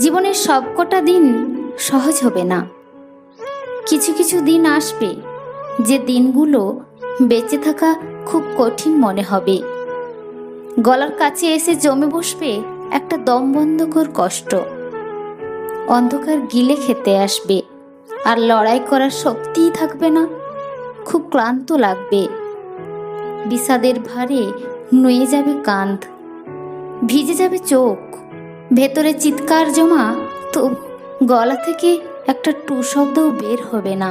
জীবনের সবকটা দিন সহজ হবে না। কিছু কিছু দিন আসবে যে দিনগুলো বেঁচে থাকা খুব কঠিন মনে হবে। গলার কাছে এসে জমে বসবে একটা দমবন্ধকর কষ্ট। অন্ধকার গিলে খেতে আসবে, আর লড়াই করার শক্তিই থাকবে না। খুব ক্লান্ত লাগবে। বিষাদের ভারে নুয়ে যাবে কাঁধ, ভিজে যাবে চোখ, ভেতরে চিৎকার জমা, তো গলা থেকে একটা টু শব্দও বের হবে না।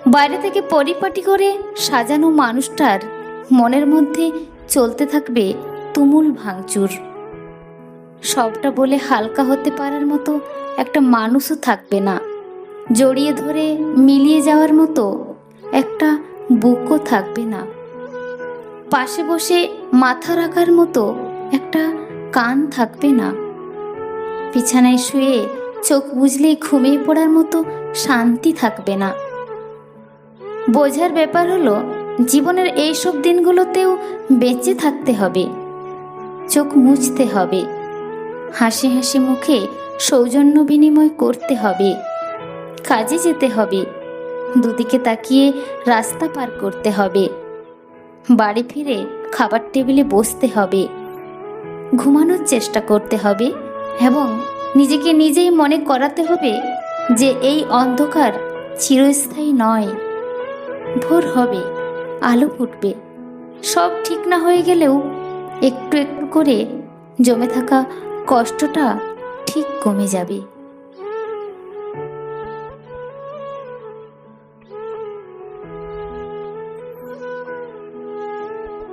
বাইরে থেকে পরিপাটি করে সাজানো মানুষটার মনের মধ্যে চলতে থাকবে তুমুল ভাঙচুর। সবটা বলে হালকা হতে পারার মতো একটা মানুষও থাকবে না। জড়িয়ে ধরে মিলিয়ে যাওয়ার মতো একটা বুকও থাকবে না। পাশে বসে মাথা রাখার মতো একটা কান থাকবে না। বিছানায় শুয়ে চোখ বুজলেই ঘুমিয়ে পড়ার মতো শান্তি থাকবে না। বোঝার ব্যাপার হলো, জীবনের এইসব দিনগুলোতেও বেঁচে থাকতে হবে। চোখ মুছতে হবে, হাসি হাসি মুখে সৌজন্য বিনিময় করতে হবে, কাজে যেতে হবে, দুদিকে তাকিয়ে রাস্তা পার করতে হবে, বাড়ি ফিরে খাবার টেবিলে বসতে হবে, ঘুমানোর চেষ্টা করতে হবে এবং নিজেকে নিজেই মনে করাতে হবে যে এই অন্ধকার চিরস্থায়ী নয়। ভোর হবে, আলো ফুটবে। সব ঠিক না হয়ে গেলেও একটু একটু করে জমে থাকা কষ্টটা ঠিক কমে যাবে।